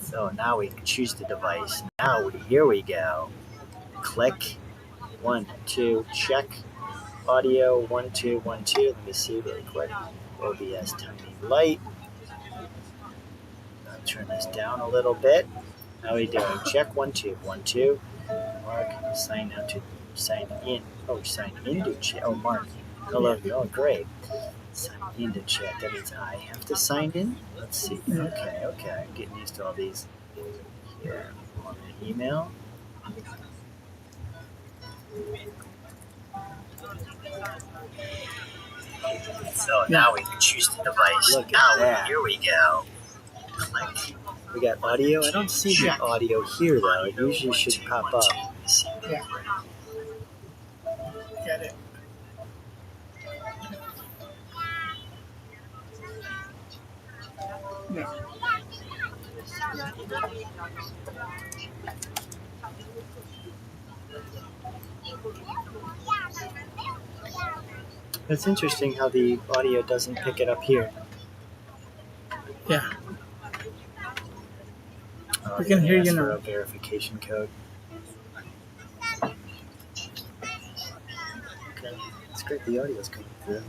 So now we choose the device. Here we go. Click. 1, 2, check. Audio 1, 2, 1, 2. Let me see really quick. OBS tiny light. I'll turn this down a little bit. How are we doing? Check 1, 2, 1, 2. Mark, sign in. Oh, sign into chat. Oh, Mark. Hello. Oh, great. Sign into chat. That means I have to sign in. Let's see. Okay. I'm getting used to all these. Here, on the email. So now we can choose the device. Look at that. Here we go. Click. We got audio. I don't see the audio here though. It usually should pop up. Yeah. Get it. Yeah. It's interesting how the audio doesn't pick it up here. Yeah. We can hear you now. A verification code. Okay, it's great. The audio's coming through.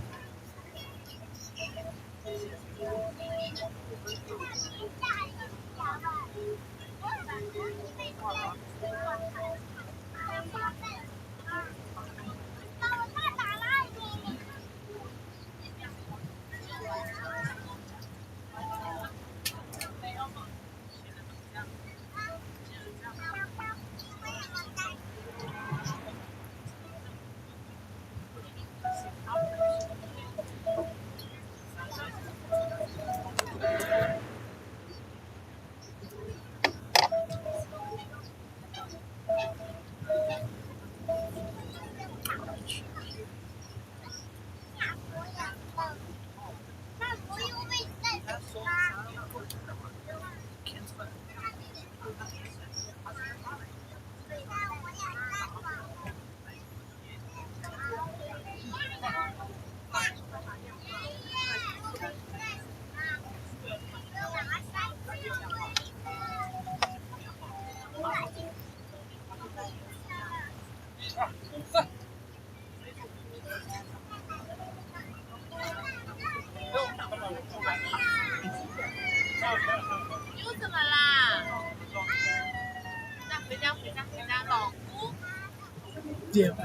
Do you have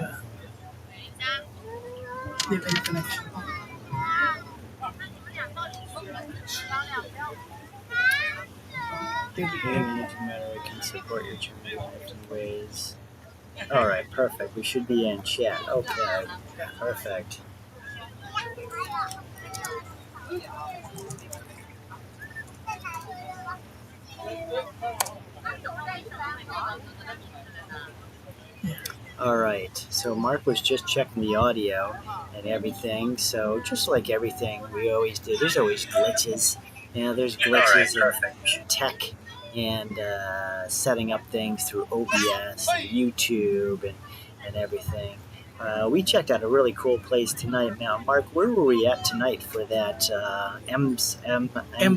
any connection? We can support your channel in different ways. All right, perfect. We should be in chat. Okay, perfect. All right, so Mark was just checking the audio and everything. So just like everything we always do, there's always glitches. There's glitches in tech and setting up things through OBS and YouTube and everything. We checked out a really cool place tonight. Now, Mark, where were we at tonight for that M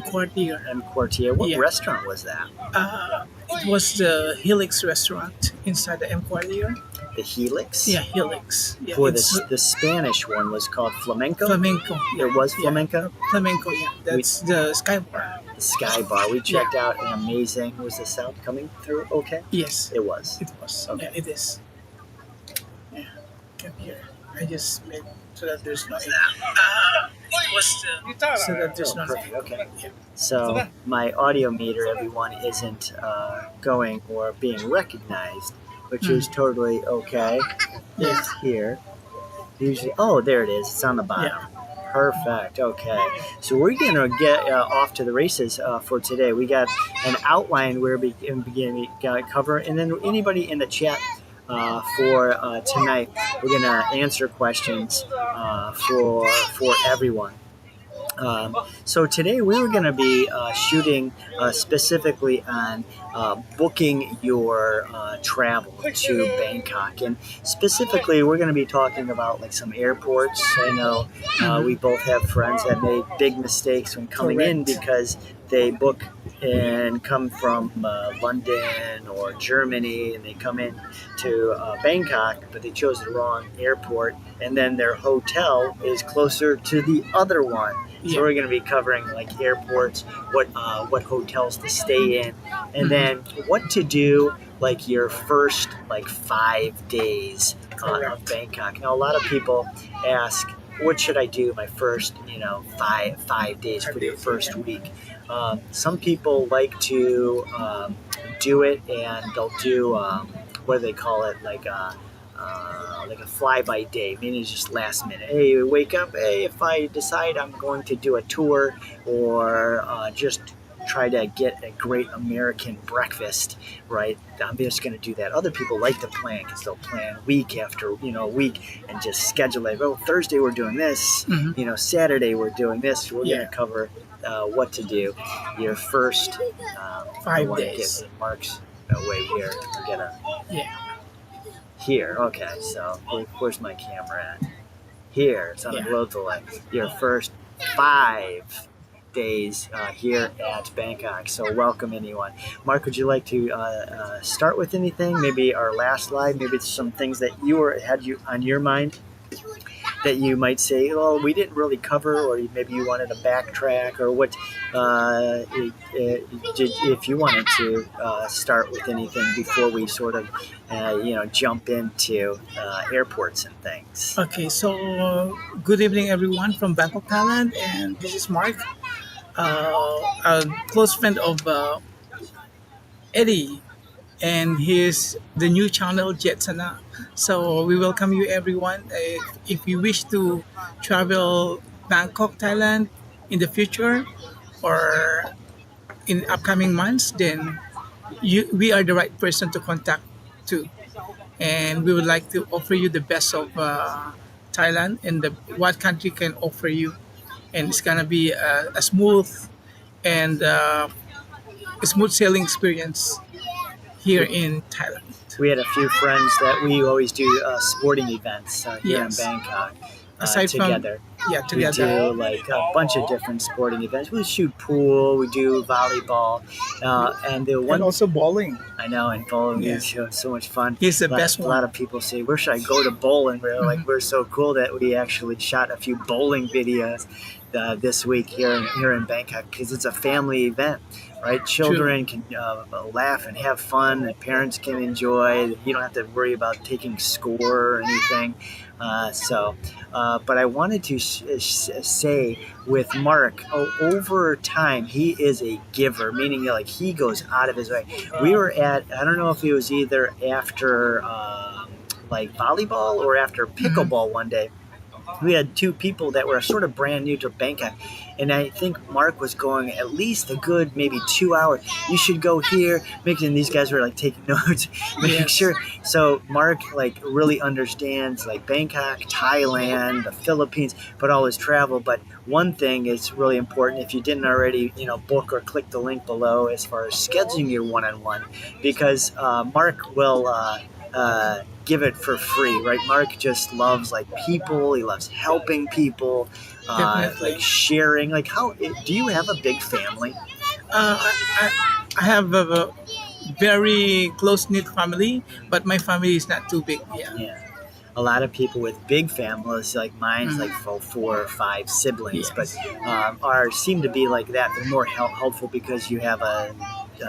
Quartier? M Quartier. What restaurant was that? It was the Helix restaurant inside the M Quartier. The Helix? Yeah, Helix. Yeah, for the Spanish one was called Flamenco? Flamenco. Yeah. It was Flamenco? Yeah, Flamenco, yeah. That's the Sky Bar. The Sky Bar. We checked out an amazing... Was the sound coming through okay? Yes. It was? It was. Okay. Yeah, it is. Yeah, come here. I just made so that there's no... It was the... So that there's no... Perfect, okay. Yeah. So my audio meter, everyone, isn't going or being recognized, which is totally okay. It's here. Usually, there it is. It's on the bottom. Yeah. Perfect. Okay. So we're going to get off to the races for today. We got an outline we're beginning to cover, and then anybody in the chat for tonight, we're going to answer questions for everyone. So today we were going to be shooting specifically on booking your travel to Bangkok, and specifically we're going to be talking about like some airports. I know we both have friends that made big mistakes when coming in because they book and come from London or Germany, and they come in to Bangkok, but they chose the wrong airport, and then their hotel is closer to the other one. So we're going to be covering like airports, what hotels to stay in, and then what to do like your first like 5 days of Bangkok. Now a lot of people ask, what should I do my first five days for your first week? Some people like to do it, and they'll do what do they call it, like a fly by day, meaning it's just last minute. Hey, you wake up. Hey, if I decide I'm going to do a tour or just try to get a great American breakfast, right? I'm just going to do that. Other people like to plan because they'll plan week after week and just schedule it. Oh, Thursday we're doing this. Saturday we're doing this. We're going to cover what to do your first 5 days. Get Mark's away here. We're gonna here. Okay, so where's my camera at? Here. It's on the globe delay. Your first 5 days here at Bangkok. So welcome anyone. Mark, would you like to start with anything? Maybe our last slide. Maybe it's some things that had you on your mind that you might say, well, we didn't really cover, or maybe you wanted to backtrack, or what, if you wanted to start with anything before we sort of, jump into airports and things. Okay, so good evening, everyone from Bangkok, Thailand, and this is Mark, a close friend of Eddie, and he's the new channel Jetsana. So we welcome you, everyone. If you wish to travel Bangkok, Thailand in the future or in upcoming months, then we are the right person to contact too. And we would like to offer you the best of Thailand and what country can offer you. And it's gonna be a smooth and a smooth sailing experience here in Thailand. We had a few friends that we always do sporting events here in Bangkok together. Together. We do like a bunch of different sporting events. We shoot pool, we do volleyball, and also bowling. I know, and bowling is so much fun. He's the best one. A lot of people say, where should I go to bowling? We're like, we're so cool that we actually shot a few bowling videos this week here in Bangkok, because it's a family event. Right, children can laugh and have fun, and parents can enjoy. You don't have to worry about taking score or anything. But I wanted to say with Mark, over time he is a giver, meaning like he goes out of his way. We were at, I don't know if it was either after like volleyball or after pickleball one day. We had 2 people that were sort of brand new to Bangkok, and I think Mark was going at least a good maybe 2 hours. You should go here, and these guys were like taking notes, making sure. So Mark like really understands like Bangkok, Thailand, the Philippines, but all his travel. But one thing is really important, if you didn't already book or click the link below as far as scheduling your one-on-one, because Mark will give it for free, right? Mark just loves like people. He loves helping people, like sharing. Like, how do you have a big family? I have a very close-knit family, but my family is not too big. Yeah. A lot of people with big families like mine's like 4 or 5 siblings, but ours seem to be like that. They're more helpful because you have a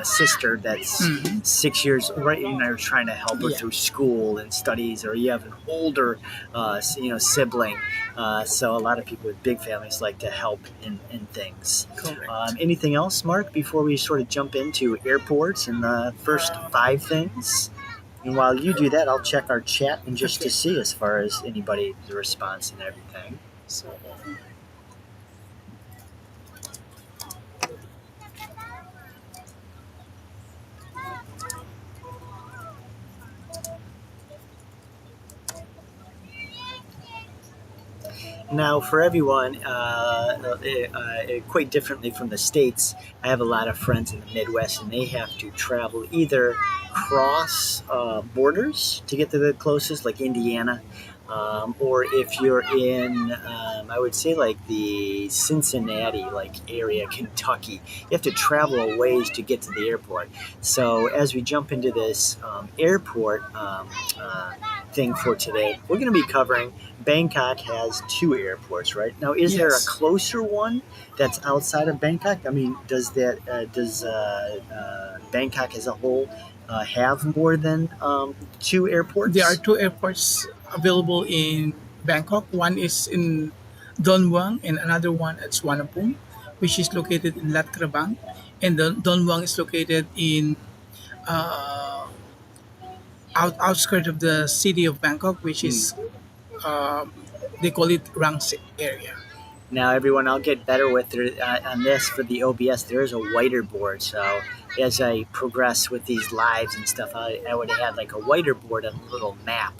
sister that's 6 years, right? And you're trying to help her through school and studies, or you have an older, sibling. So a lot of people with big families like to help in things. Anything else, Mark, before we sort of jump into airports and the first 5 things? And while you do that, I'll check our chat and just to see as far as anybody's response and everything. So. Now, for everyone, quite differently from the States, I have a lot of friends in the Midwest, and they have to travel either cross borders to get to the closest, like Indiana, or if you're in, I would say like the Cincinnati like area, Kentucky, you have to travel a ways to get to the airport. So as we jump into this airport thing for today, we're going to be covering. Bangkok has two airports, right? Now, is there a Yes. closer one that's outside of Bangkok? I mean, does Bangkok as a whole have more than two There are airports? two airports available in Bangkok. One is in Don Muang and another one at Suvarnabhumi, which is located in Lat Krabang. And the Don Muang is located in uh, outskirts of the city of Bangkok, which Hmm. is um, they call it Rangsit area. Now, everyone, I'll get better with on this for the OBS. There is a whiter board, so as I progress with these lives and stuff, I would add like a whiter board and a little map.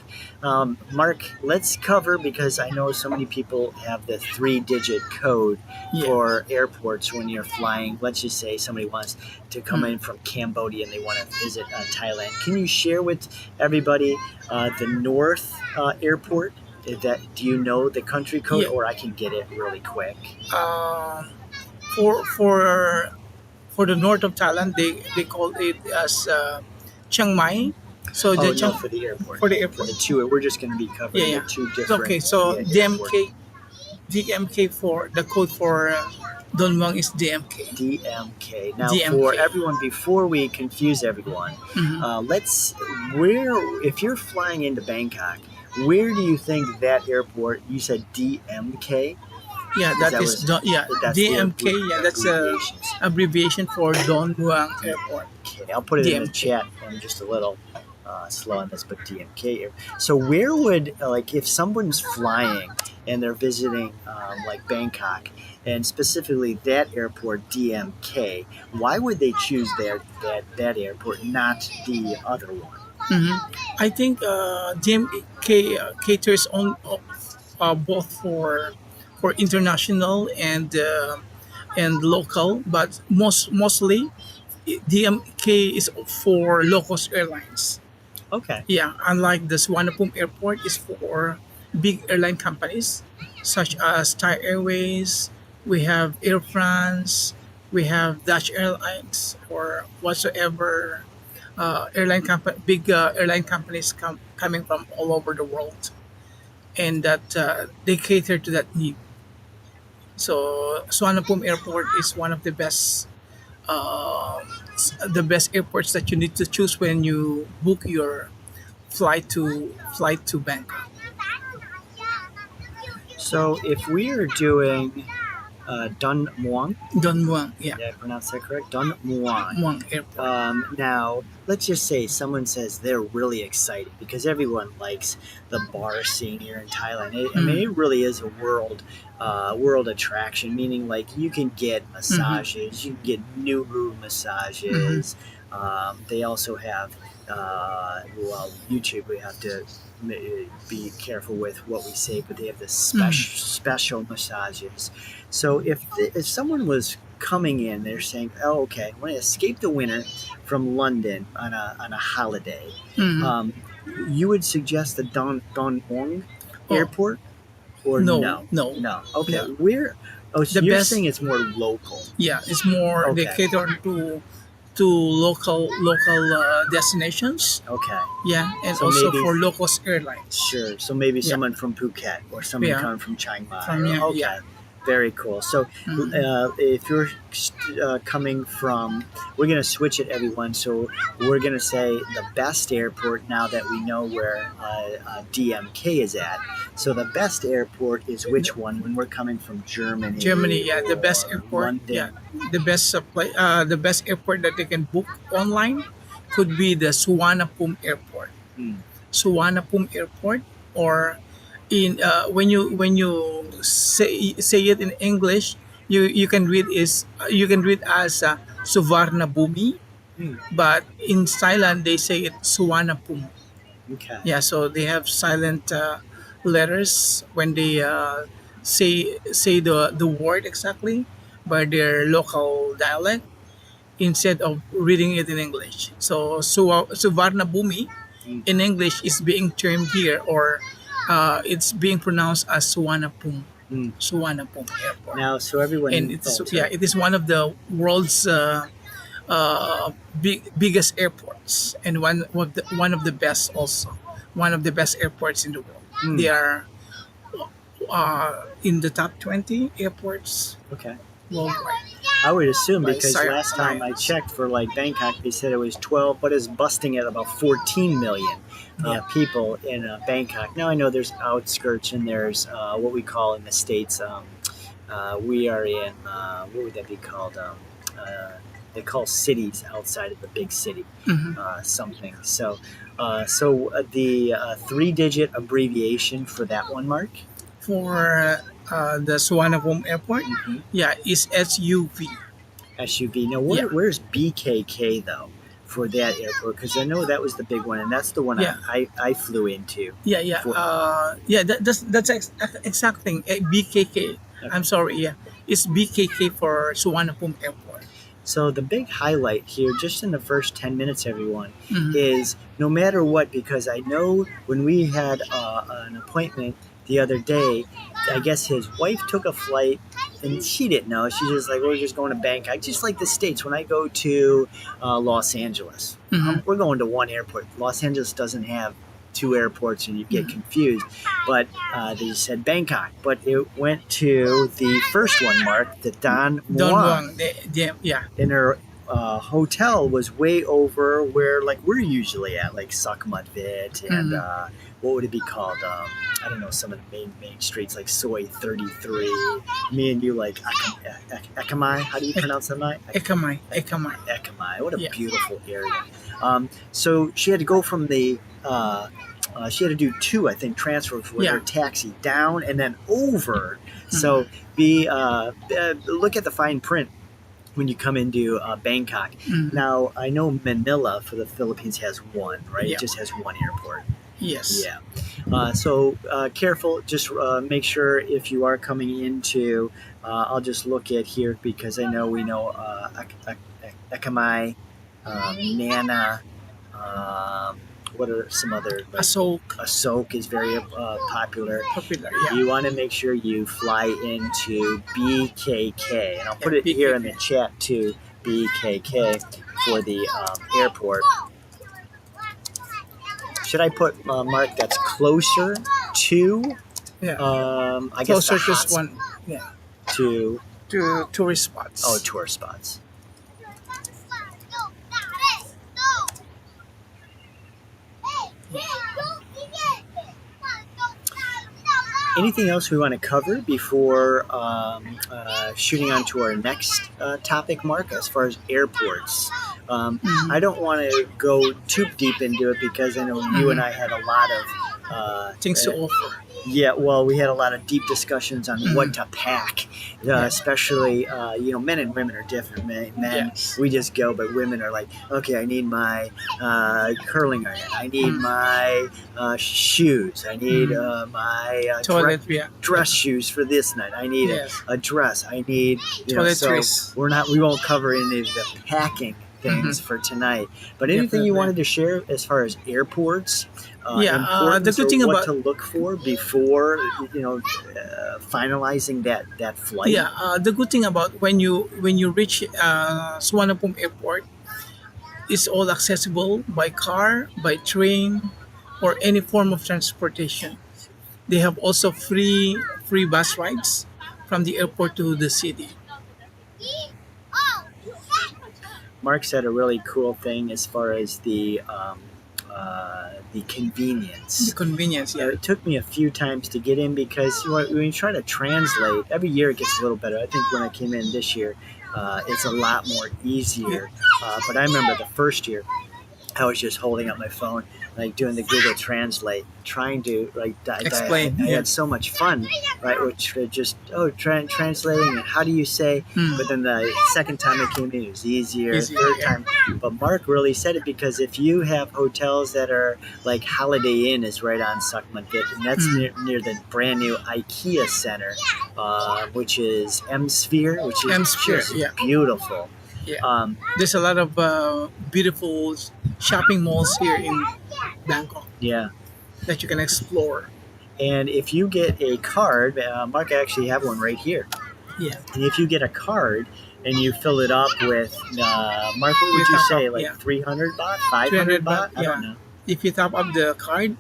Mark, let's cover because I know so many people have the three-digit code Yeah. for airports when you're flying. Let's just say somebody wants to come Mm. in from Cambodia and they want to visit Thailand. Can you share with everybody the North Airport? Do you know the country code, Yeah. or I can get it really quick? Uh, for for for the north of Thailand, they call it as Chiang Mai. So Oh the no, Chiang for the airport. for the For airport. the two, we're just going to be Yeah, covering the yeah. two Okay, different so airports. DMK for the code for Don Muang is DMK. DMK. Now, for DMK. everyone, before we confuse everyone, Mhm. let's where if you're flying into Bangkok, where do you think that airport? You said DMK. Yeah, Is that that is was yeah that's the DMK. Yeah, that's a abbreviations? abbreviation for Don Muang Airport. DMK. I'll put it in the DMK. chat. I'm just a little slow on this, but DMK. So where would like if someone's flying and they're visiting like Bangkok and specifically that airport DMK, why would they choose that airport, not the other one? Mhm. I think DMK caters on both for international and local, but mostly DMK is for low cost airlines. Okay. Yeah, unlike the Suvarnabhumi Airport is for big airline companies such as Thai Airways, we have Air France, we have Dutch Airlines, or whatsoever big airline companies coming from all over the world, and that they cater to that need. So Suvarnabhumi Airport is one of uh, the best airports that you need to choose when you book your flight to Bangkok. So if we are doing Dun Muang, Don Muang, yeah, did I pronounce that correct? Dun Muang. Muang Airport. Now, let's just say someone says they're really excited because everyone likes the bar scene here in Thailand. I mean, Mm. it really is a world attraction. Meaning, like you can get Mhm. massages, you can get Nuru Mhm. massages. They also have, well, YouTube. We have to be careful with what we say, but they have the Mm. special massages. So if someone was coming in, they're saying, "Oh, okay, I want to escape the winter from London on a holiday." Mhm. Um, you would suggest the Don Muang Oh Airport, or no, no? no, No. Okay, no. where? Oh, so The you're best, saying it's more local. yeah, it's more they Okay. cater to local destinations. Okay. Yeah, and So also maybe for low cost airlines. sure. So maybe Yeah, someone from Phuket or someone yeah, coming from Chiang Mai. from yeah, yeah. Okay, very cool. So Mhm. if you're coming from, we're gonna switch it, everyone. So we're gonna say the best airport now that we know where DMK is at. So the best airport is which one when we're coming from Germany, Germany yeah, the best or airport, yeah, London? the best airport that they can book online could be the Suvarnabhumi Airport. Hmm. Suvarnabhumi Airport, or in when you say it in English, you can read as Suvarnabhumi, Hmm. but in Thailand they say it Suvarnabhumi. Okay. Yeah, so they have silent letters when they say the word exactly by their local dialect instead of reading it in English. So Suvarnabhumi Hmm. in English is being termed here, or It's being pronounced as Suwanapum. Mm. Suwanapum Airport. Now, so everyone, And it is, oh, yeah, sorry. it is one of the world's biggest airports, and one of the best also, one of the best airports in the world. They Mm. are in the top 20 airports Okay. worldwide I would assume by because Sire last time I Alliance. checked for like Bangkok, they said it was 12, but it's busting at about 14 million Yeah. people in Bangkok. Now I know there's outskirts and there's what we call in the states. We are in what would that be called? Uh, they call cities outside of the big city Mhm. something. So the three-digit abbreviation for that one, Mark. For the Suwanapum Airport, Mm-hmm. yeah, is SUV. SUV. Now, Yeah, where's BKK though for that airport? Because I know that was the big one, and that's the one yeah, I flew into. yeah. For Yeah, that's exact thing. BKK. okay. I'm sorry. Yeah, it's BKK for Suwanapum Airport. So the big highlight here, just in the first 10 minutes, everyone, Mhm. is no matter what. Because I know when we had an appointment the other day, I guess his wife took a flight. And she didn't know. She's just like, we're just going to Bangkok. Just like the States, when I go to Los Angeles, Mhm. we're going to one airport. Los Angeles doesn't have two airports and you get Mhm. confused. But they said Bangkok. But it went to the first one, Mark, the Don Don Muang. Wang. Yeah. And her hotel was way over where like we're usually at, like Sukhumvit and Mhm. what would it be called? I don't know, some of the main streets like Soy 33. Me and you like Ekamai. How do you pronounce that? Ekamai. Ekamai. Ekamai. What a Yeah. beautiful area. So she had to go from the. She had to do two, I think, transfers with Yeah. her taxi down and then over. Mhm. So look at the fine print when you come into Bangkok. Mhm. Now, I know Manila for the Philippines has one, right? Yeah. It just has one airport. Yes. Yeah. So careful. Just make sure if you are coming into, I'll just look at here because I know we know Akamai, Nana. Um, what are some other like Asok. Asok is very popular. Popular. Yeah. You want to make sure you fly into BKK, and I'll put Yeah, it here in the BKK. chat too. BKK for the airport. Should I put Mark that's closer to? Yeah. I guess Closer the to hot one. Yeah. to To tourist spots. tour spots. Anything else we want to cover before shooting on to our next topic, Mark, as far as airports? I don't want to go too deep into it because I know you and I had a lot of Things to offer. yeah, well, we had a lot of deep discussions on what to pack, especially men and women are different. Men, Yes. we just go, but women are like, okay, I need my curling iron, I need my shoes, I need my Toilet. Yeah. dress shoes for this night. I need Yes. a dress. I need so Toiletries. we won't cover any of the packing things for tonight. But anything you Definitely. wanted to share as far as airports? Yeah, the Importance good or thing what about to look for before finalizing that flight. yeah, the good thing about when you reach Suvarnabhumi Airport, it's all accessible by car, by train, or any form of transportation. They have also free bus rides from the airport to the city. Mark said a really cool thing as far as the The convenience. convenience, yeah. It took me a few times to get in because when you try to translate, every year it gets a little better. I think when I came in this year, it's a lot more easier. But I remember the first year, I was just holding up my phone, like doing the Google Translate, trying to like Explain, I yeah. had so much fun, right? Which just translating and how do you say? Hmm. But then the second time it came in, it was easier. Easier, Third yeah. time, but Mark really said it because if you have hotels that are like Holiday Inn is right on Sukhumvit, and that's near the brand new IKEA center, which is M Sphere, which is M-Sphere, just yeah. beautiful. Yeah. There's a lot of beautiful shopping malls here in Bangkok Yeah. that you can explore. And if you get a card, Mark, I actually have one right here. Yeah. And if you get a card and you fill it up with, Mark, what would You you top say, up, like yeah. 300 baht, 300 500 baht, baht? I don't yeah. know. If you top up the card,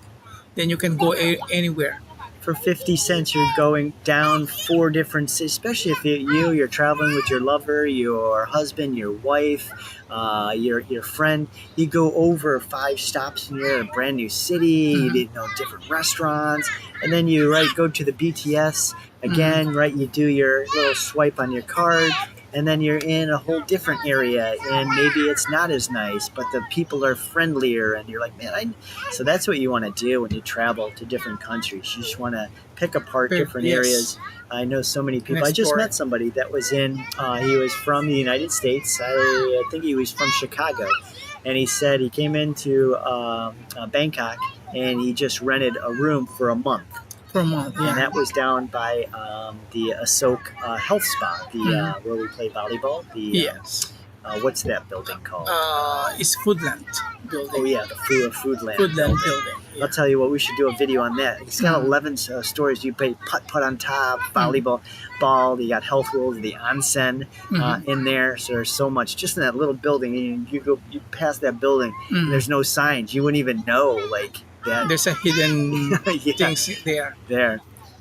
then you can go anywhere. For 50 cents, you're going down 4 different cities, especially if you're traveling with your lover, your husband, your wife, your friend. You go over 5 stops and you're in a brand new city, you know, different restaurants, and then you go to the BTS again, right? You do your little swipe on your card, and then you're in a whole different area, and maybe it's not as nice, but the people are friendlier, and you're like, man, so that's what you want to do when you travel to different countries. You just want to pick apart different Yes. areas. I know so many people. And I just explore. met somebody that was he was from the United States. I think he was from Chicago, and he said he came into Bangkok, and he just rented a room for a month. For a month, yeah. And that was down by the Asok Health Spa, where we play volleyball. Yes. What's that building called? It's Foodland building. Oh yeah, the Foodland. Foodland building. Yeah. I'll tell you what, we should do a video on that. It's got 11 stories. You play putt on top, volleyball, ball. You got health rules, the onsen in there. So there's so much just in that little building. And you pass that building, and there's no signs. You wouldn't even know that. There's a hidden things there.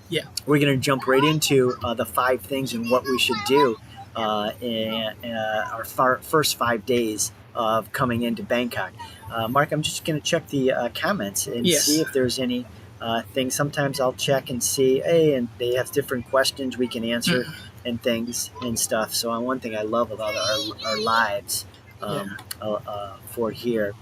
Yeah. We're gonna jump right into the 5 things and what we should do in our first 5 days of coming into Bangkok. Mark, I'm just going to check the comments and see if there's any things. Sometimes I'll check and see, hey, and they have different questions we can answer and things and stuff. So one thing I love about our lives for here.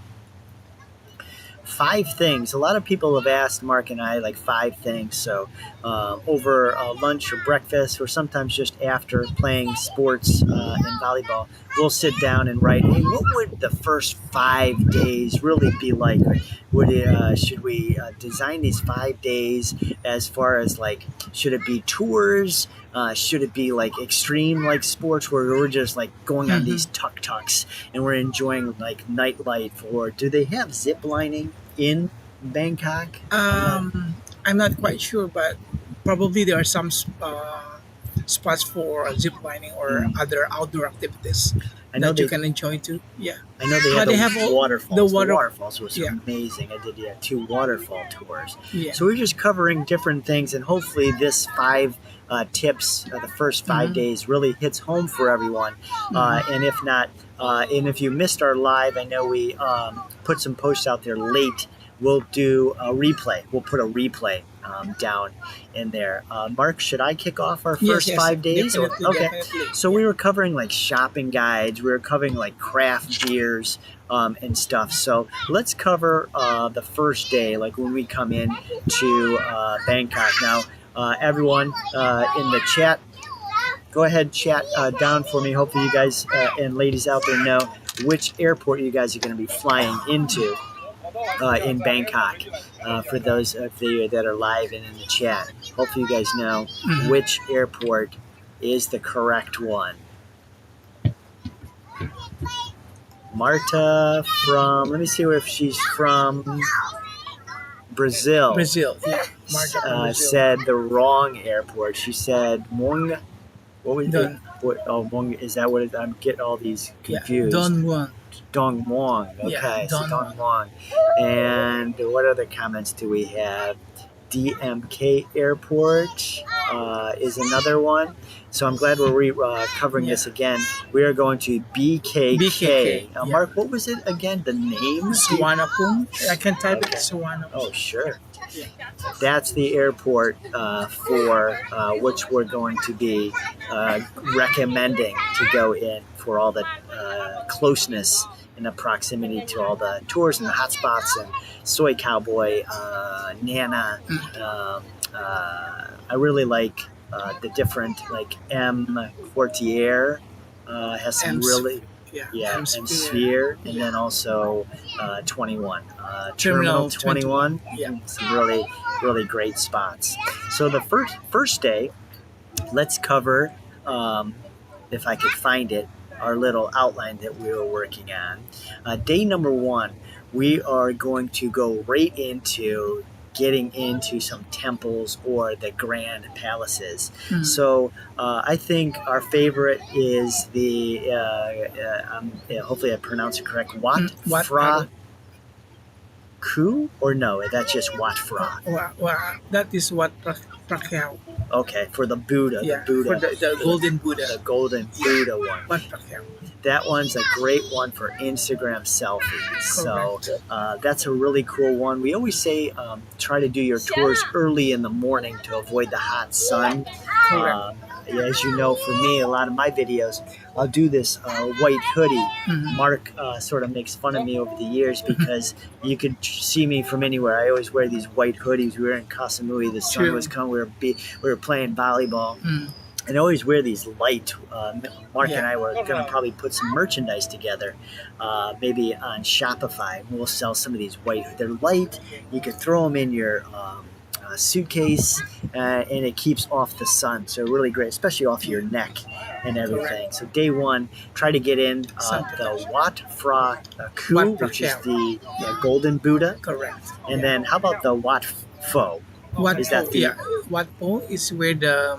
5 things. A lot of people have asked Mark and I 5 things. So over lunch or breakfast, or sometimes just after playing sports and volleyball, we'll sit down and write, hey, what would the first 5 days really be like? Should we design these 5 days as far as should it be tours? Should it be extreme sports where we're just going on these tuk-tuks and we're enjoying nightlife? Or do they have zip lining in Bangkok? I'm not quite sure, but probably there are some spots for zip lining or other outdoor activities you can enjoy too. Yeah. I know they have waterfalls. The waterfalls was amazing. I did 2 waterfall tours. Yeah. So we're just covering different things, and hopefully this 5 tips, the first 5 days, really hits home for everyone. And if not, and if you missed our live, I know we put some posts out there late. We'll do a replay. We'll put a replay down in there. Mark, should I kick off our first 5 days? Definitely. So we were covering shopping guides. We were covering craft beers and stuff. So let's cover the first day, when we come in to Bangkok. Now, everyone in the chat, go ahead, chat down for me. Hopefully you guys and ladies out there know which airport you guys are going to be flying into in Bangkok. For those of you that are live and in the chat, hopefully you guys know which airport is the correct one. Marta let me see if she's from Brazil. Yeah. Marta from Brazil. Said the wrong airport. She said Mong. What was it? Mong, is that what it is? I'm getting all these confused. Dong Muang. Okay, so Dong Muang. And what other comments do we have? DMK Airport is another one. So I'm glad we're covering this again. We are going to BKK. Now, Mark, what was it again? The name? Suvarnabhumi. I can type it. Suvarnabhumi. Oh, sure. Yeah. That's the airport for which we're going to be recommending to go in for all the closeness and the proximity to all the tours and the hotspots and Soy Cowboy, Nana. I really like the different M Quartier has some really and Sphere, and then also 21 Terminal 21. Some really great spots. So the first day, let's cover if I could find it, our little outline that we were working on. Day number 1, we are going to go right into getting into some temples or the grand palaces. Mm. So I think our favorite is the hopefully I pronounce it correct, Wat What Phra Ku, or no, that's just Wat Phra. that is what Pacquiao. Okay, for the Buddha, Yeah, for the golden Buddha. the golden Buddha one. What Pacquiao. That one's a great one for Instagram selfies. So Correct. that's a really cool one. We always say try to do your tours early in the morning to avoid the hot sun. Correct. As you know, for me, a lot of my videos, I'll do this white hoodie. Mhm. Mark sort of makes fun of me over the years because you could see me from anywhere. I always wear these white hoodies. We were in Kasamui. The sun True. was coming. We were playing volleyball. Mm. And I always wear these light. Mark and Yeah. I were going to probably put some merchandise together, maybe on Shopify. We'll sell some of these white. They're light. You can throw them in your suitcase, and it keeps off the sun. So really great, especially off your neck and everything. So day one, try to get in the Wat Phra Ku, Wat which is Phra. the golden Buddha. Correct. And then how about the Wat Pho? What Is that Po? the- Yeah, Wat Po is where the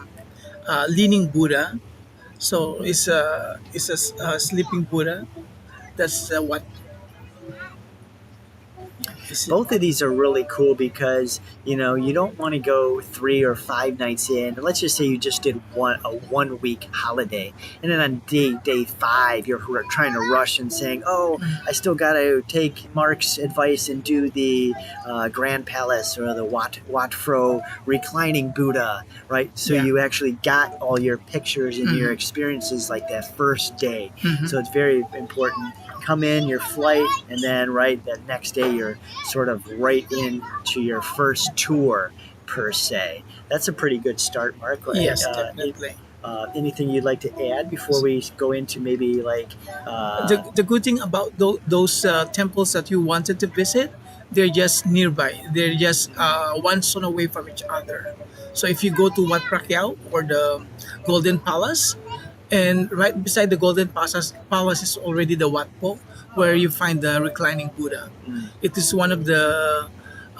leaning Buddha. So it's a sleeping Buddha. That's what is it? Both of these are really cool because you don't want to go 3 or 5 nights in. And let's just say you just did a 1 week holiday, and then on day 5 you're trying to rush and saying, "Oh, I still got to take Mark's advice and do the Grand Palace or the Wat Phra reclining Buddha," right? So Yeah. you actually got all your pictures and your Mhm. experiences like that first day. Mhm. So it's very important. Come in your flight, and then that next day you're sort of right into your first tour per se. That's a pretty good start, Mark. Yes, definitely. Anything you'd like to add before we go into maybe The good thing about those temples that you wanted to visit, they're just nearby. They're just one stone away from each other. So if you go to Wat Pacquiao or the Golden Palace, and right beside the Golden Palace is already the Wat Po, where you find the reclining Buddha. Mm. It is one of the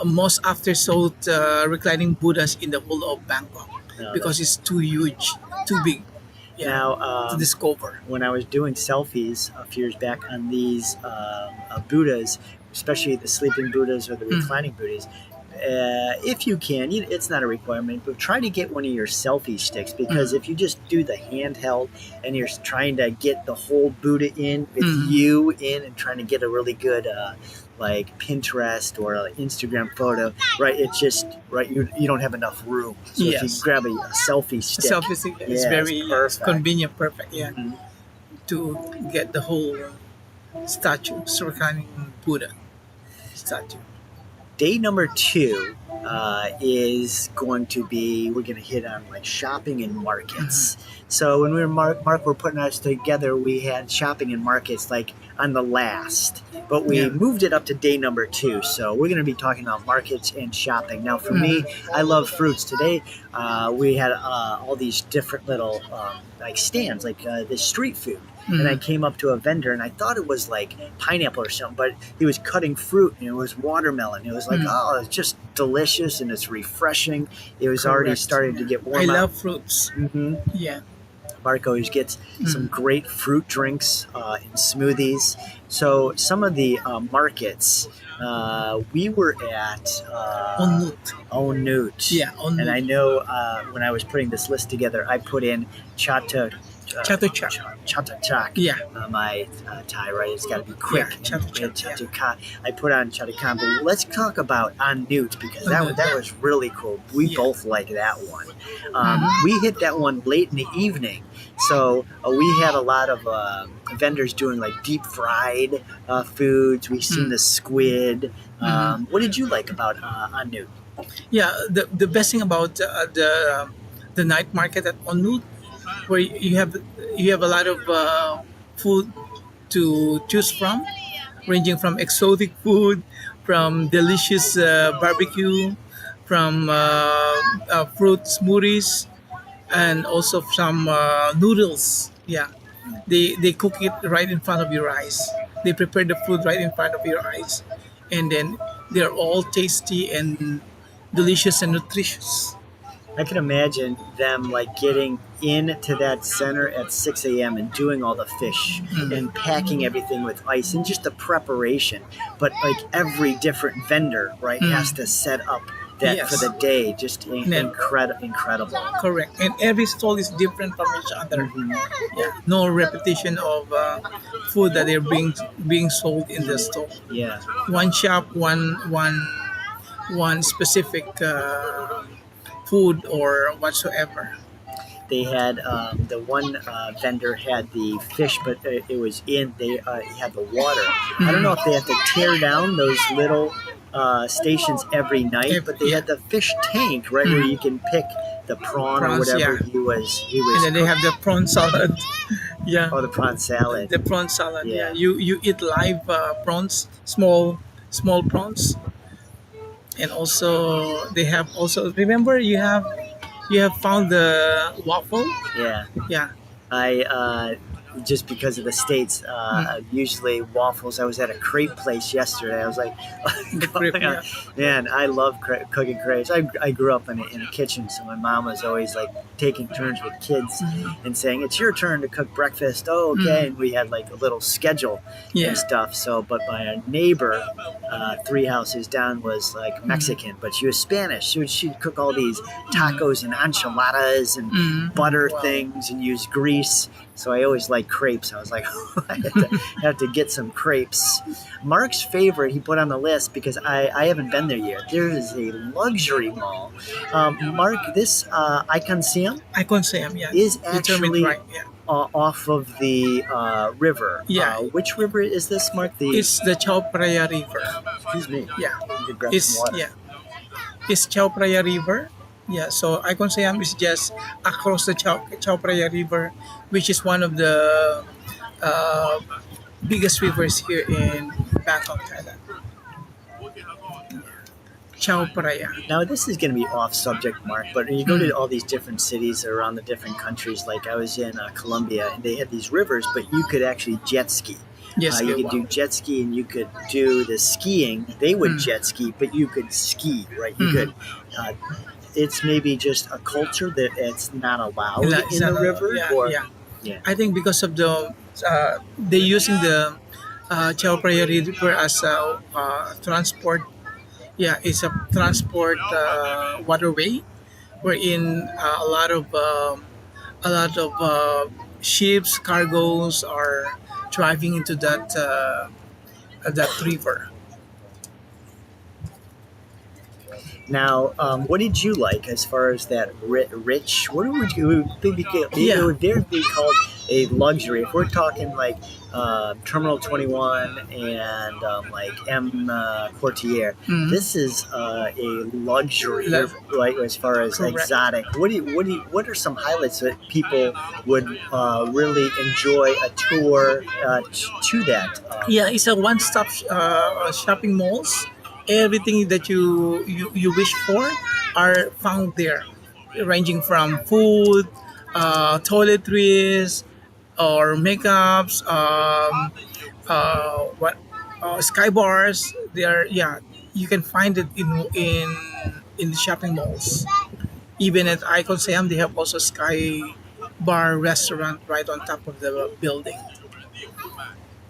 most after-sought reclining Buddhas in the whole of Bangkok No, because it's too huge, too big. Yeah, now to discover. when I was doing selfies a few years back on these Buddhas, especially the sleeping Buddhas or the reclining Buddhas, if you can, it's not a requirement, but try to get one of your selfie sticks, because if you just do the handheld and you're trying to get the whole Buddha in with you in and trying to get a really good like Pinterest or Instagram photo, right? It's just you don't have enough room. So if you Yes. grab a selfie stick, Selfie stick is yeah, very it's perfect. convenient, perfect. Yeah, Mhm. to get the whole statue, reclining Buddha statue. Day number 2 is going to be, we're going to hit on like shopping and markets. So when we were Mark were putting us together, we had shopping and markets like on the last, but we Yeah. moved it up to day number 2. So we're going to be talking about markets and shopping. Now for me, I love fruits. Today we had all these different little like stands, like the street food. And I came up to a vendor, and I thought it was like pineapple or something, but he was cutting fruit, and it was watermelon. It was like, oh, it's just delicious, and it's refreshing. It was already Correct. starting to get warm I out. love fruits. Yeah. Mark always gets some great fruit drinks and smoothies. So some of the markets we were at Onut. Onut. Yeah, Onut. And I know when I was putting this list together, I put in Chatuchak. Chatuchak. Yeah. My Thai, right? It's got to be quick. Yeah, Chatuchak, I put on Chatuchak, but let's talk about Onut, because that was really cool. We both like that one. We hit that one late in the evening, so we had a lot of vendors doing like deep fried foods. We've seen the squid. What did you like about Onut? Yeah, the best thing about the night market at Onut, where you have a lot of food to choose from, ranging from exotic food, from delicious barbecue, from fruit smoothies, and also some noodles. Yeah, they cook it right in front of your eyes. They prepare the food right in front of your eyes, and then they're all tasty and delicious and nutritious. I can imagine them like getting into that center at 6 a.m. and doing all the fish and packing everything with ice and just the preparation. But like every different vendor, right, has to set up that for Yes. the day. Just Yeah. incredible. Correct. And every stall is different from each other. Mhm. Yeah. No repetition of food that they're being sold in the store. Yeah. One shop, one specific food or whatsoever. They had the one vendor had the fish, but it was in they had the water. I don't know if they have to tear down those little stations every night, but they Yeah. had the fish tank right where you can pick the prawn or Prawns, whatever yeah. he was And then they have the prawn salad. Yeah. oh, the prawn salad. The prawn salad. Yeah. Yeah. You eat live prawns, small prawns, and also they have also remember you have found the waffle. Yeah. Yeah. I just because of the states, usually waffles. I was at a crepe place yesterday. I was like, The crepe, yeah. man, I love cooking crepes. I grew up in a kitchen, so my mom was always like taking turns with kids and saying, "It's your turn to cook breakfast." Oh, okay. And we had like a little schedule Yeah. and stuff. So, but my neighbor, 3 houses down, was like Mexican, but she was Spanish. She'd cook all these tacos and enchiladas and butter things and use grease. So I always like crepes. I was like, I have to get some crepes. Mark's favorite he put on the list because I haven't been there yet. There is a luxury mall. Mark, this Icon Siam Icon Sam, yeah. is Determined actually right, yeah. off of the river. Yeah. Which river is this, Mark? It's the Chao Phraya River. Excuse me. Yeah. You could grab It's some water. yeah. It's Chao Phraya River. Yeah, so Icon Siam is just across the Chao Phraya River, which is one of the uh, biggest rivers here in Bangkok, Thailand. Chao Phraya. Now, this is going to be off subject, Mark, but when you go to all these different cities around the different countries, like I was in Colombia, and they had these rivers, but you could actually jet ski. Yes, You could do jet ski and you could do the skiing. They would jet ski, but you could ski, right? You could. It's maybe just a culture that it's not allowed It's in the not- river, yeah, or yeah. yeah. I think because of the they using the Chao Phraya River as a transport. Yeah, it's a transport waterway, wherein a lot of ships, cargoes are driving into that river. Now, what did you like as far as that rich? What would you maybe Yeah. it would there be called a luxury? If we're talking like Terminal 21 and like M Quartier, this is a luxury, right? As far as Correct. exotic, what are some highlights that people would really enjoy a tour to that? Yeah, it's a one-stop shopping malls. Everything that you wish for are found there, ranging from food, toiletries, or makeups, what sky bars. They are yeah. You can find it in the shopping malls. Even at Icon Siam, they have also sky bar restaurant right on top of the building,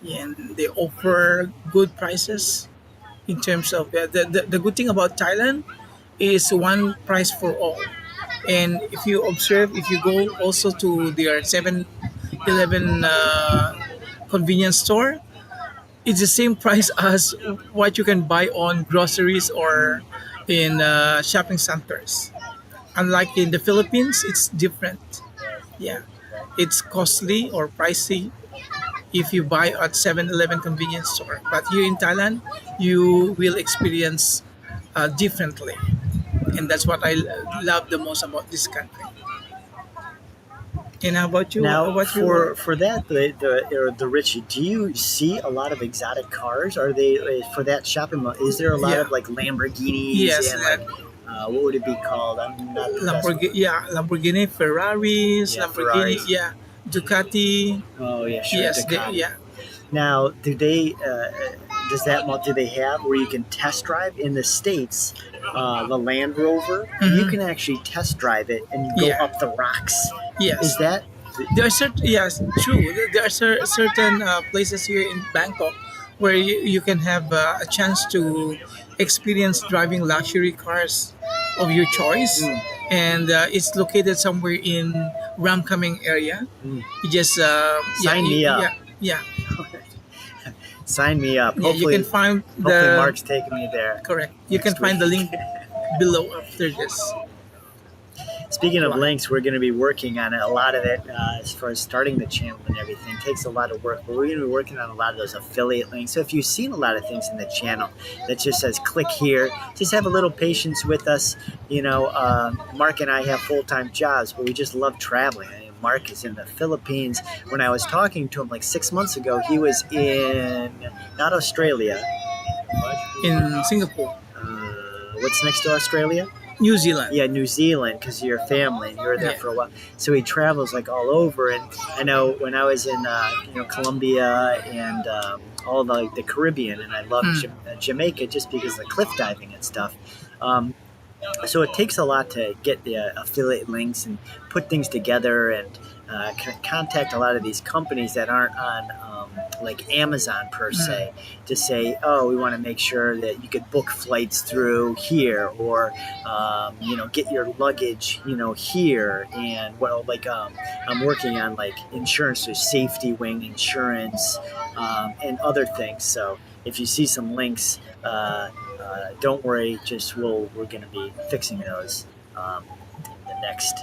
and they offer good prices in terms of the good thing about Thailand is one price for all. And if you observe, if you go also to their 7-Eleven convenience store, it's the same price as what you can buy on groceries or in shopping centers. Unlike in the Philippines, it's different. Yeah, it's costly or pricey if you buy at 7-Eleven convenience store. But here in Thailand, you will experience differently. And that's what I love the most about this country. And how about you? Now, What you? for that the rich, do you see a lot of exotic cars? Are they for that shopping mall? Is there a lot Yeah. of like Lamborghinis Yes, and like what would it be called? I'm not the best. Lamborghini, yeah, Lamborghini, Ferraris, Yeah, Lamborghini, Ferraris. yeah, Ducati. Oh yeah, sure. Yes, Ducati. yeah. Now, do they does that do they have where you can test drive in the states? The Land Rover, you Mhm. can actually test drive it and go Yeah. up the rocks. Is Yes. that There are certain, yes, true. There are certain places here in Bangkok where you can have a chance to experience driving luxury cars of your choice, mm, and it's located somewhere in Ramkaming area. mm. You just Sign me up? yeah, Sign me up. yeah. You can Hopefully, find hopefully the Mark's taking me there correct. You can next find the week. link below after this. Speaking of Right. links, we're going to be working on it. A lot of it, as far as starting the channel and everything, takes a lot of work. But we're going to be working on a lot of those affiliate links. So if you've seen a lot of things in the channel that just says click here, just have a little patience with us. Mark and I have full-time jobs, but we just love traveling. Mark is in the Philippines. When I was talking to him like 6 months ago, he was in not Australia. In Singapore, What's next to Australia? New Zealand. Yeah, New Zealand, because you're family and you were there Yeah. for a while. So he travels like all over. And I know when I was in Colombia and all the Caribbean, and I loved Mm. Jamaica just because of the cliff diving and stuff. Um, so it takes a lot to get the affiliate links and put things together and contact a lot of these companies that aren't on like Amazon per Mm. se to say, oh, we want to make sure that you could book flights through here or get your luggage here. And I'm working on like insurance, so safety wing insurance and other things. So if you see some links, don't worry. Just we're going to be fixing those in the next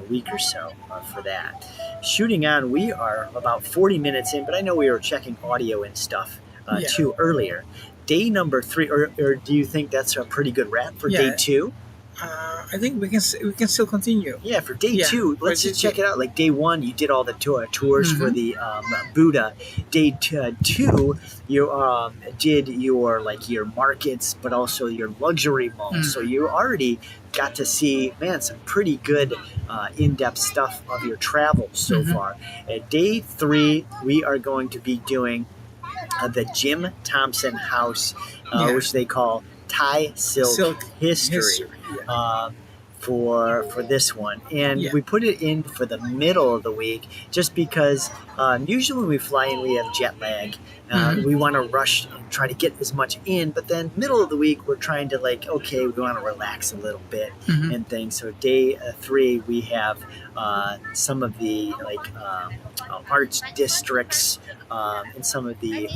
week or so for that. Shooting on, we are about 40 minutes in, but I know we were checking audio and stuff Yeah. too earlier. Day number 3, or do you think that's a pretty good wrap for day Yeah. 2? I think we can still continue. Yeah, for day Yeah, 2, for let's day just check two. it out. Like day 1, you did all the tours for Mhm. the Buddha. Day 2, you did your markets, but also your luxury malls. So Mm. you already got to see, man, some pretty good in-depth stuff of your travels so Mhm. far. At day 3, we are going to be doing the Jim Thompson House, Yeah. which they call Thai Silk History. Yeah. For this one, and Yeah. we put it in for the middle of the week just because usually when we fly in we have jet lag. Mhm. We want to rush and try to get as much in, but then middle of the week we're trying to we want to relax a little bit Mhm. and things. So day 3 we have some of the arts districts and some of the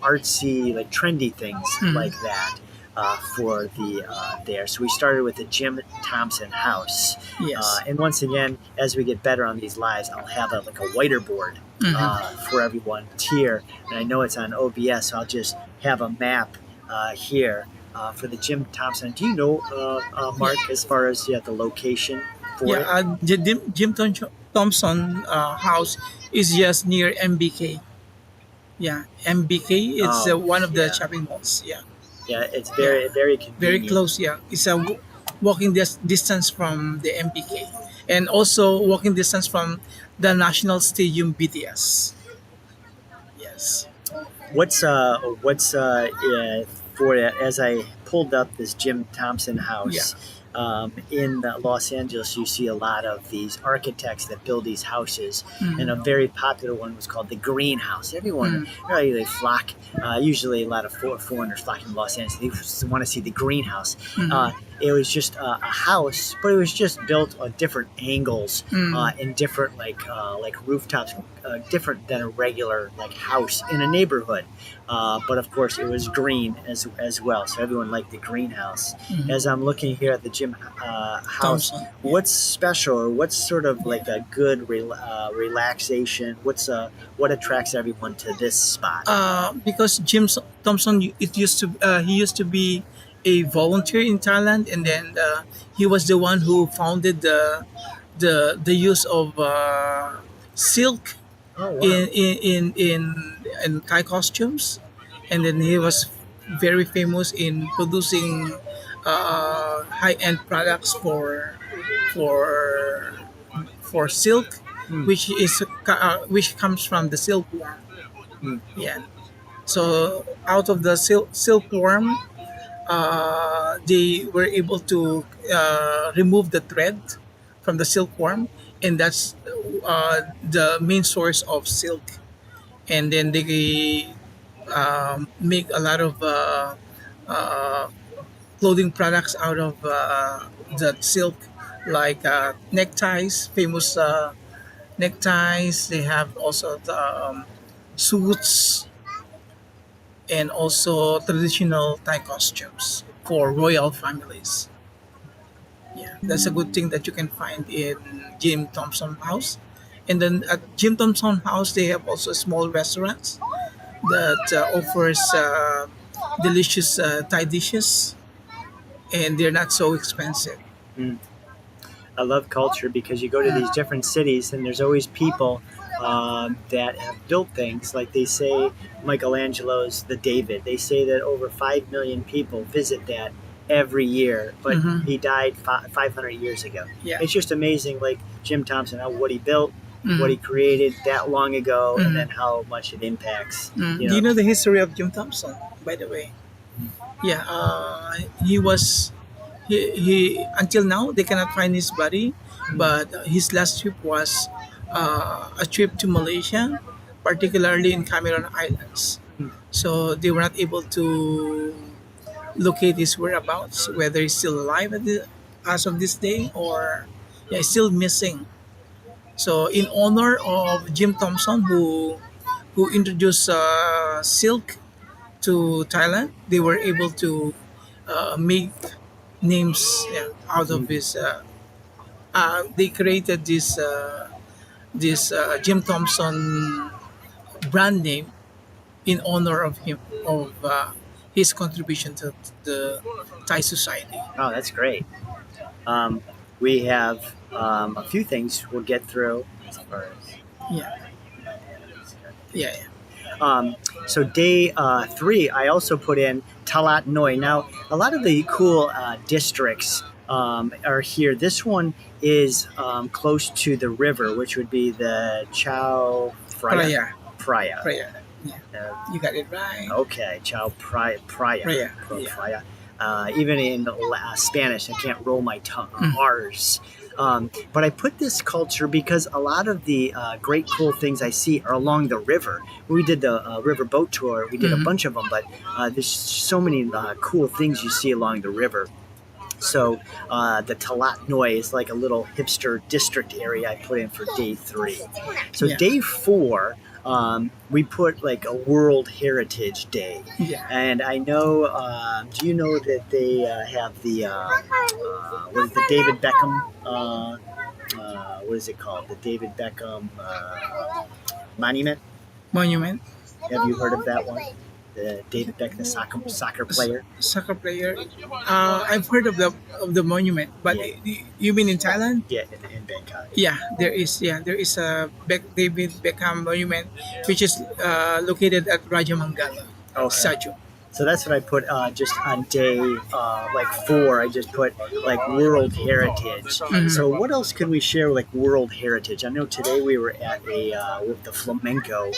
artsy trendy things Mhm. like that. For the there. So we started with the Jim Thompson House. Yes. And once again, as we get better on these lives, I'll have a whiteboard for everyone here. And I know it's on OBS, so I'll just have a map here for the Jim Thompson. Do you know, Mark, as far as the location for Yeah. it? The Thompson house is just near MBK. Yeah, MBK. It's Oh, one of the yeah. shopping malls. Yeah. Yeah, it's Yeah. very, very Very convenient. close. Yeah. It's a walking distance from the MBK, and also walking distance from the National Stadium BTS. Yes. What's for as I pulled up this Jim Thompson Yeah. house in Los Angeles, you see a lot of these architects that build these houses, and a Mm. very popular one was called the Greenhouse. Everyone Mm. really they flock. Usually, a lot of foreigners flock in Los Angeles. They just want to see the Greenhouse. Mm. It was just a house, but it was just built on different angles Mm. and different rooftops, different than a regular house in a neighborhood. But of course, it was green as well, so everyone liked the greenhouse. Mhm. As I'm looking here at the Jim house, Thompson. what's special, or what's sort of like a good relaxation? What attracts everyone to this spot? Because Thompson, he used to be a volunteer in Thailand, and then he was the one who founded the use of silk Oh wow! in Thai costumes, and then he was very famous in producing high end products for for silk, Hmm. which comes from the silkworm. Hmm. Yeah. So out of the silkworm, they were able to remove the thread from the silkworm, and that's the main source of silk. And then they make a lot of clothing products out of that silk, like neckties, famous neckties. They have also the suits and also traditional Thai costumes for royal families. Yeah, that's a good thing that you can find in Jim Thompson House. And then at Jim Thompson House, they have also small restaurants that offers delicious Thai dishes, and they're not so expensive. Mm. I love culture because you go to these different cities and there's always people that have built things. Like they say, Michelangelo's the David. They say that over 5 million people visit that every year, but Hmm. he died 500 years ago. Yeah. It's just amazing, like Jim Thompson, how what he built, what he Hmm. created that long ago, and Hmm. then how much it impacts. Do you know the history of Jim Thompson, by the way? Yeah, he was he until now they cannot find his body, Mm, but his last trip was a trip to Malaysia, particularly in Cameron Islands. mm, So they were not able to locate his whereabouts, whether he's still alive as of this day, or yeah, he's still missing. So in honor of Jim Thompson, who introduced silk to Thailand, they were able to make names, yeah, out of mm. his. They created this Jim Thompson brand name in honor of him, of his contribution to the Thai society. Oh, that's great. Um, we have a few things we'll get through as far as. Yeah, yeah, yeah. Um, so day 3, I also put in Talat Noi. Now, a lot of the cool districts are here. This one is close to the river, which would be the Chao Phraya. Prayer, Praia. prayer. Yeah, Uh, you got it right. okay, Chao Praia. Prayer. Pro Yeah. Praia. Even in Spanish, I can't roll my tongue. Mm. R's. But I put this culture because a lot of the great cool things I see are along the river. We did the river boat tour. We did a Mhm. bunch of them, but there's so many cool things you see along the river. So the Talat Noi is like a little hipster district area I put in for day 3. So Yeah. day 4, we put like a World Heritage Day. Yeah. And I know, do you know that they have the, what is the David Beckham, what is it called? The David Beckham Monument? Monument. Have you heard of that one? The David Beckham, the soccer player? Soccer player. I've heard of the monument, but Yeah. you mean in Thailand? Yeah, in Bangkok. Yeah, there is. Yeah, there is a David Beckham monument, which is located at Rajamangala Okay. statue. So that's what I put just on day like 4. I just put like World Heritage. Mhm. So what else could we share like World Heritage? I know today we were at a with the flamenco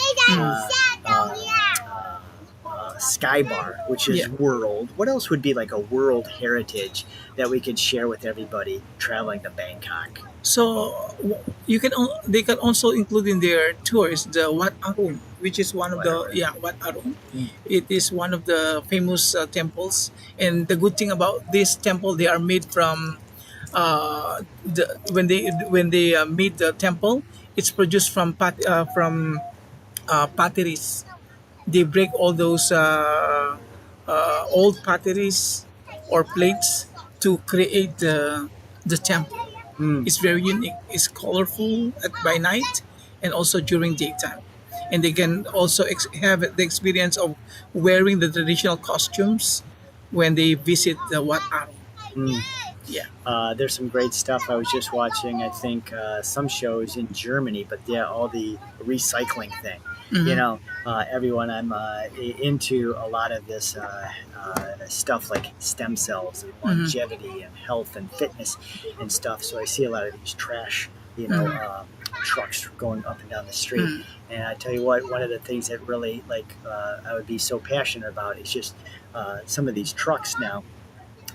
Sky Bar, which is Yeah. world. What else would be like a World Heritage that we could share with everybody traveling to Bangkok? So they can also include in their tours the Wat Arun, which is one of the Wat Arun. Wat Arun. Mm. It is one of the famous temples, and the good thing about this temple, they are made from when they made the temple, it's produced from potteries. They break all those old potteries or plates to create the temple. Mm. It's very unique. It's colorful by night and also during daytime. And they can also have the experience of wearing the traditional costumes when they visit the Wat Arun. Mm. Yeah. There's some great stuff. I was just watching, I think, some shows in Germany, but yeah, all the recycling thing. Mhm. You know, everyone, I'm into a lot of this stuff like stem cells and longevity and health and fitness and stuff. So I see a lot of these trash, Mhm. trucks going up and down the street. Mm. And I tell you what, one of the things that really I would be so passionate about is just some of these trucks now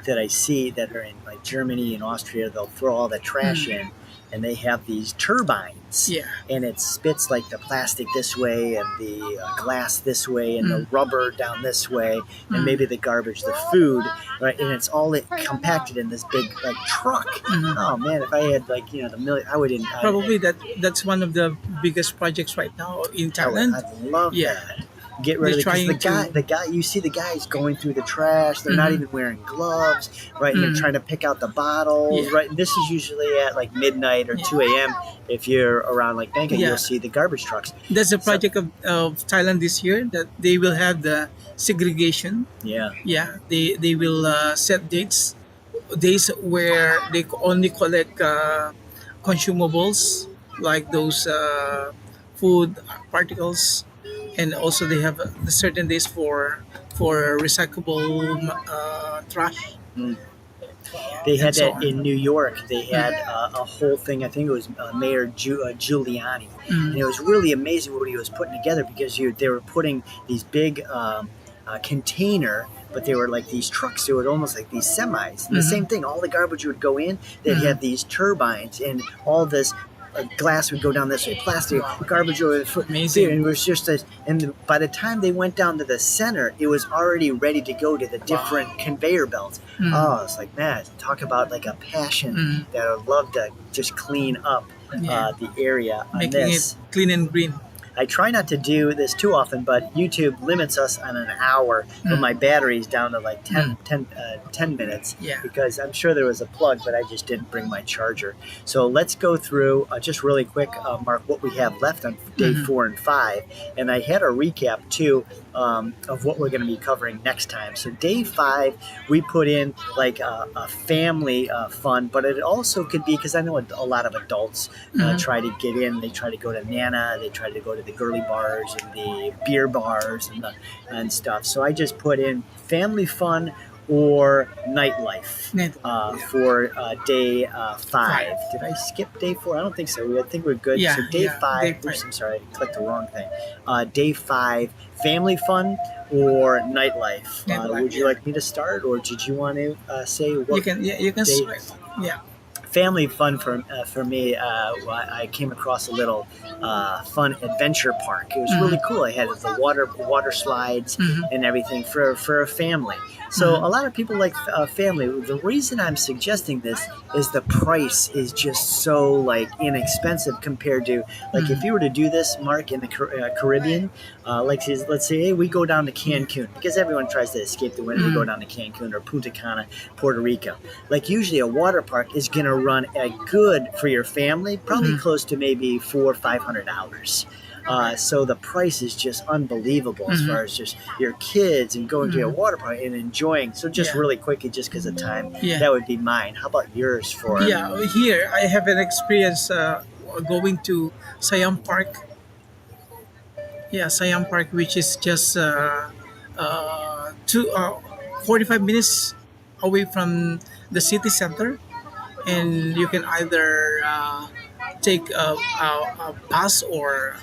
that I see that are in like Germany and Austria. They'll throw all the trash Mm. in, and they have these turbines, Yeah. and it spits like the plastic this way and the glass this way and the Mm. rubber down this way, and Mm. maybe the garbage, the food, right? And it's all compacted in this big like truck. Mhm. Oh man, if I had like the million, I would. Probably that's one of the biggest projects right now in I Thailand. love Yeah, that. Get rid they're of it because trying to. the guy, you see the guys going through the trash. They're not Mhm. even wearing gloves, right? And they're Mm. trying to pick out the bottles, Yeah, right? And this is usually at like midnight or yeah, 2 a.m. If you're around like Bangkok, you'll yeah. see the garbage trucks. That's the So project of Thailand this year, that they will have the segregation. yeah, Yeah, they will set days where they only collect consumables like those food particles, and also they have certain days for recyclable trash mm. They and had so that on. in New York. They had Mm. a whole thing. I think it was Mayor Giuliani, and Mm. it was really amazing what he was putting together because they were putting these big container, but they were like these trucks. They were almost like these semis. And the Mhm. same thing. All the garbage would go in. They'd Mhm. have these turbines, and all this. Glass would go down this way, plastic, Wow, garbage over there, amazing. and it was just a. And by the time they went down to the center, it was already ready to go to the Wow. different conveyor belts. Mm. Oh, it's like, man, talk about like a passion Mm. that I'd love to just clean up Yeah, the area on making it this. clean and green. I try not to do this too often, but YouTube limits us on an hour, but Mm. my battery's down to like 10 minutes Yeah. because I'm sure there was a plug, but I just didn't bring my charger. So let's go through just really quick, Mark, what we have left on day Mhm. 4 and 5. And I had a recap too of what we're going to be covering next time. So day 5, we put in like a family fun, but it also could be because I know a lot of adults Mhm. try to get in. They try to go to Nana. They try to go to the girly bars and the beer bars and stuff. So I just put in family fun or nightlife Network. Yeah. for day 5. Five. Did I skip day 4? I don't think so. I think we're good. Yeah, So day yeah, 5. day Oops, five. I'm sorry. I clicked the wrong thing. Day 5, family fun or nightlife. Network, Would you yeah. like me to start, or did you want to say You what can, yeah, you can day? swipe. Yeah. Family fun for me. I came across a little fun adventure park. It was really Mhm. cool. I had the water slides Mhm. and everything for a family. So Mhm. a lot of people like family. The reason I'm suggesting this is the price is just so like inexpensive compared to like if Mhm. you were to do this, Mark, in the Caribbean, let's say, hey, we go down to Yeah. Cancun because everyone tries to escape the winter. They go Mhm. down to Cancun or Punta Cana, Puerto Rico. Like usually a water park is going to run a good for your family, probably Mhm. close to maybe $400-500. So the price is just unbelievable as Mhm. far as just your kids and going to a Mhm. water park and enjoying. So just Yeah. really quickly, just because of time, Yeah. that would be mine. How about yours for? Yeah. Here I have an experience going to Siam Park. Yeah, Siam Park, which is just 45 minutes away from the city center, and you can either take a bus, or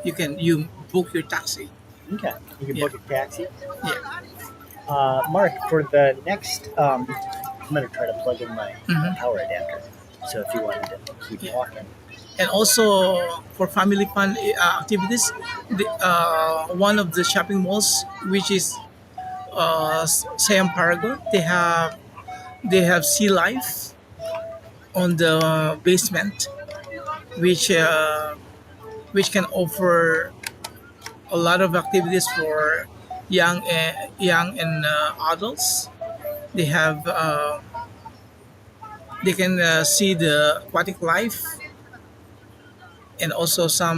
you book your taxi. Okay, you can Yeah, book a taxi. yeah. Mark, for the next, I'm going to try to plug in my Hmm. power adapter. So if you wanted to keep Yeah. talking. And also for family fun activities, one of the shopping malls, which is Siam Paragon, they have sea life on the basement, which uh, which can offer a lot of activities for young and adults. They have they can see the aquatic life, and also some